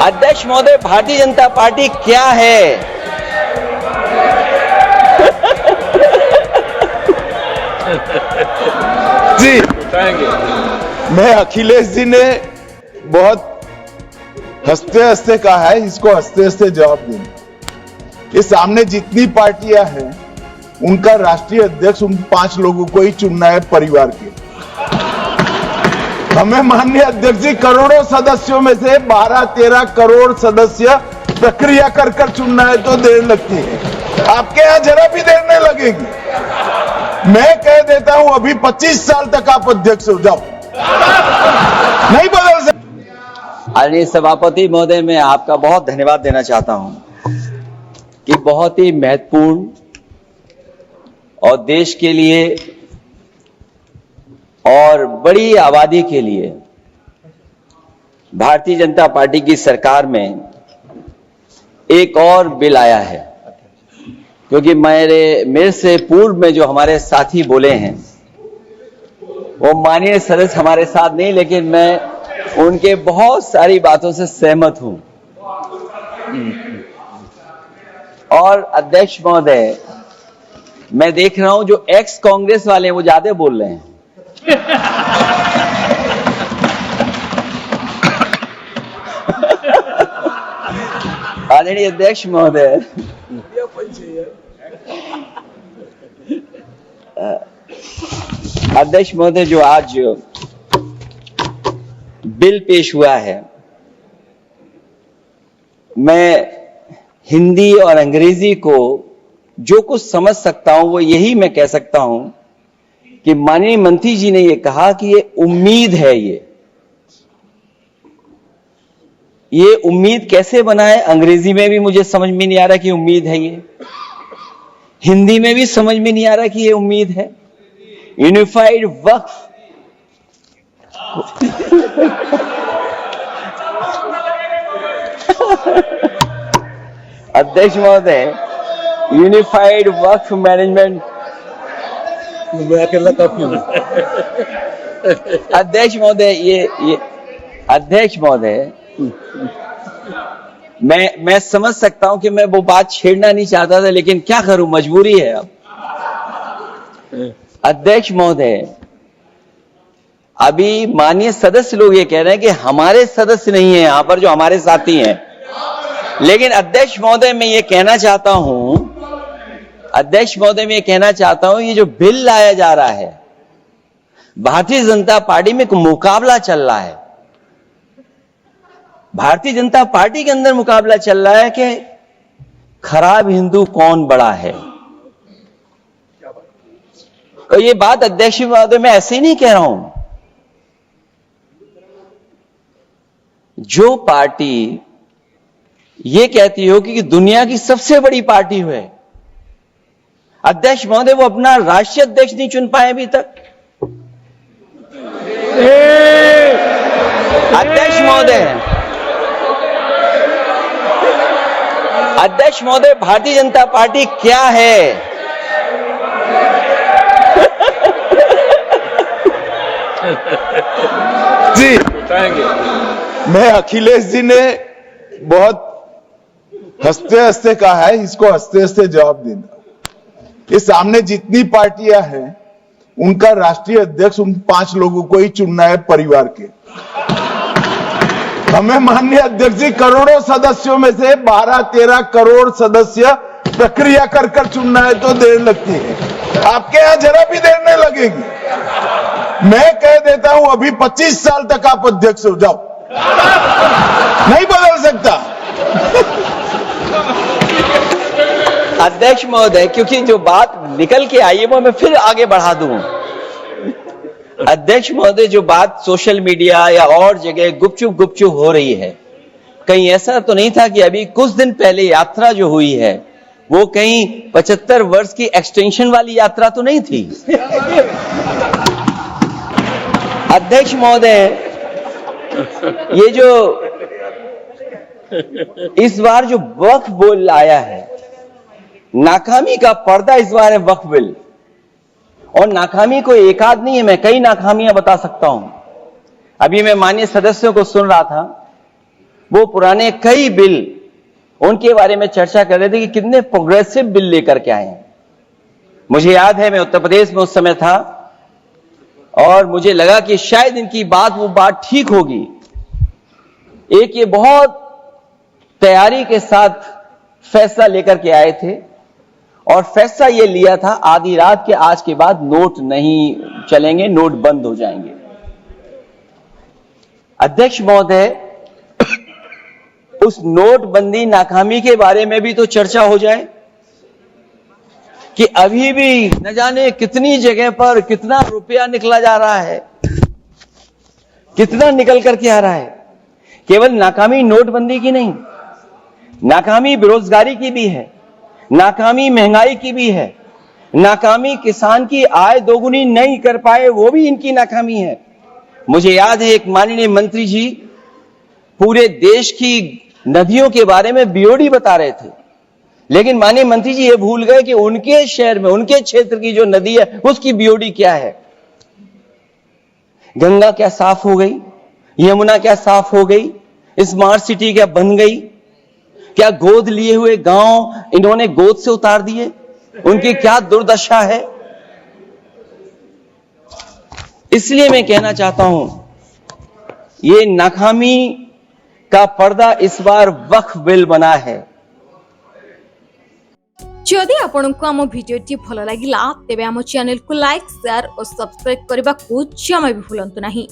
अध्यक्ष महोदय, भारतीय जनता पार्टी क्या है? जी, मैं अखिलेश जी ने बहुत हंसते हंसते कहा है, इसको हंसते हंसते जवाब दें। ये सामने जितनी पार्टियां हैं उनका राष्ट्रीय अध्यक्ष उन 5 लोगों को ही चुनना है परिवार के। हमें माननीय अध्यक्ष जी करोड़ों सदस्यों में से 12-13 करोड़ सदस्य प्रक्रिया कर कर चुनना है तो देर लगती है। आपके यहां जरा भी देर नहीं लगेगी। मैं कह देता हूं अभी 25 साल तक आप अध्यक्ष हो जाओ, नहीं बदल सकते। आदरणीय सभापति महोदय, मैं आपका बहुत धन्यवाद देना चाहता हूं कि बहुत ही महत्वपूर्ण और देश के लिए और बड़ी आबादी के लिए भारतीय जनता पार्टी की सरकार में एक और बिल आया है। क्योंकि मेरे से पूर्व में जो हमारे साथी बोले हैं वो माननीय सदस्य हमारे साथ नहीं, लेकिन मैं उनके बहुत सारी बातों से सहमत हूं। और अध्यक्ष महोदय, मैं देख रहा हूं जो एक्स कांग्रेस वाले हैं वो ज्यादा बोल रहे हैं। आदरणीय अध्यक्ष महोदय, अध्यक्ष महोदय, जो आज बिल पेश हुआ है, मैं हिंदी और अंग्रेजी को जो कुछ समझ सकता हूं वो यही मैं कह सकता हूं कि माननीय मंत्री जी ने ये कहा कि ये उम्मीद है। ये उम्मीद कैसे बनाए? अंग्रेजी में भी मुझे समझ में नहीं आ रहा कि उम्मीद है ये, हिंदी में भी समझ में नहीं आ रहा कि ये उम्मीद है। यूनिफाइड वक्फ अध्यक्ष महोदय, यूनिफाइड वक्फ मैनेजमेंट अध्यक्ष महोदय, ये अध्यक्ष महोदय, मैं समझ सकता हूं कि मैं वो बात छेड़ना नहीं चाहता था, लेकिन क्या करूं, मजबूरी है अब। अध्यक्ष महोदय, अभी माननीय सदस्य लोग ये कह रहे हैं कि हमारे सदस्य नहीं है यहां पर जो हमारे साथी हैं, लेकिन अध्यक्ष महोदय मैं ये कहना चाहता हूं, अध्यक्ष महोदय मैं ये कहना चाहता हूं, ये जो बिल लाया जा रहा है, भारतीय जनता पार्टी में एक मुकाबला चल रहा है। भारतीय जनता पार्टी के अंदर मुकाबला चल रहा है कि खराब हिंदू कौन बड़ा है। और ये बात अध्यक्ष महोदय मैं ऐसे ही नहीं कह रहा हूं। जो पार्टी ये कहती हो कि दुनिया की सबसे बड़ी पार्टी है, अध्यक्ष महोदय वो अपना राष्ट्रीय अध्यक्ष नहीं चुन पाए अभी तक। अध्यक्ष महोदय, भारतीय जनता पार्टी क्या है? जी, मैं अखिलेश जी ने बहुत हंसते हंसते कहा है, इसको हंसते हंसते जवाब देना। ये सामने जितनी पार्टियां हैं उनका राष्ट्रीय अध्यक्ष उन 5 लोगों को ही चुनना है परिवार के। हमें माननीय अध्यक्ष जी करोड़ों सदस्यों में से 12-13 करोड़ सदस्य प्रक्रिया कर कर चुनना है तो देर लगती है। आपके यहां जरा भी देर नहीं लगेगी। मैं कह देता हूं अभी 25 साल तक आप अध्यक्ष हो जाओ, नहीं बदल सकता। अध्यक्ष महोदय, क्योंकि जो बात निकल के आई है वो मैं फिर आगे बढ़ा दूं। अध्यक्ष महोदय, जो बात सोशल मीडिया या और जगह गुपचुप हो रही है, कहीं ऐसा तो नहीं था कि अभी कुछ दिन पहले यात्रा जो हुई है वो कहीं 75 वर्ष की एक्सटेंशन वाली यात्रा तो नहीं थी? अध्यक्ष महोदय, ये जो इस बार जो वक्फ बिल आया है, नाकामी का पर्दा इस बार है वक्फ बिल। और नाकामी को एक आध नहीं है, मैं कई नाकामियां बता सकता हूं। अभी मैं माननीय सदस्यों को सुन रहा था, वो पुराने कई बिल उनके बारे में चर्चा कर रहे थे कि कितने प्रोग्रेसिव बिल लेकर के आए हैं। मुझे याद है मैं उत्तर प्रदेश में उस समय था और मुझे लगा कि शायद इनकी वो बात ठीक होगी। एक ये बहुत तैयारी के साथ फैसला लेकर के आए थे और फैसला ये लिया था आधी रात के आज के बाद नोट नहीं चलेंगे, नोट बंद हो जाएंगे। अध्यक्ष महोदय, उस नोटबंदी नाकामी के बारे में भी तो चर्चा हो जाए कि अभी भी न जाने कितनी जगह पर कितना रुपया निकला जा रहा है, कितना निकल करके आ रहा है। केवल नाकामी नोटबंदी की नहीं, नाकामी बेरोजगारी की भी है, नाकामी महंगाई की भी है, नाकामी किसान की आय दोगुनी नहीं कर पाए वो भी इनकी नाकामी है। मुझे याद है एक माननीय मंत्री जी पूरे देश की नदियों के बारे में बीओडी बता रहे थे, लेकिन माननीय मंत्री जी ये भूल गए कि उनके शहर में, उनके क्षेत्र की जो नदी है उसकी बीओडी क्या है। गंगा क्या साफ हो गई, यमुना क्या साफ हो गई, स्मार्ट सिटी क्या बन गई, क्या गोद लिए हुए गांव इन्होंने गोद से उतार दिए, उनकी क्या दुर्दशा है। इसलिए मैं कहना चाहता हूं, ये नाकामी का पर्दा इस बार वक्फ बिल बना है। जदि आपंक आम भिडी भल लगा तेब आम चैनल को लाइक, शेयर और सब्सक्राइब करने को जमा भी भूलु नहीं।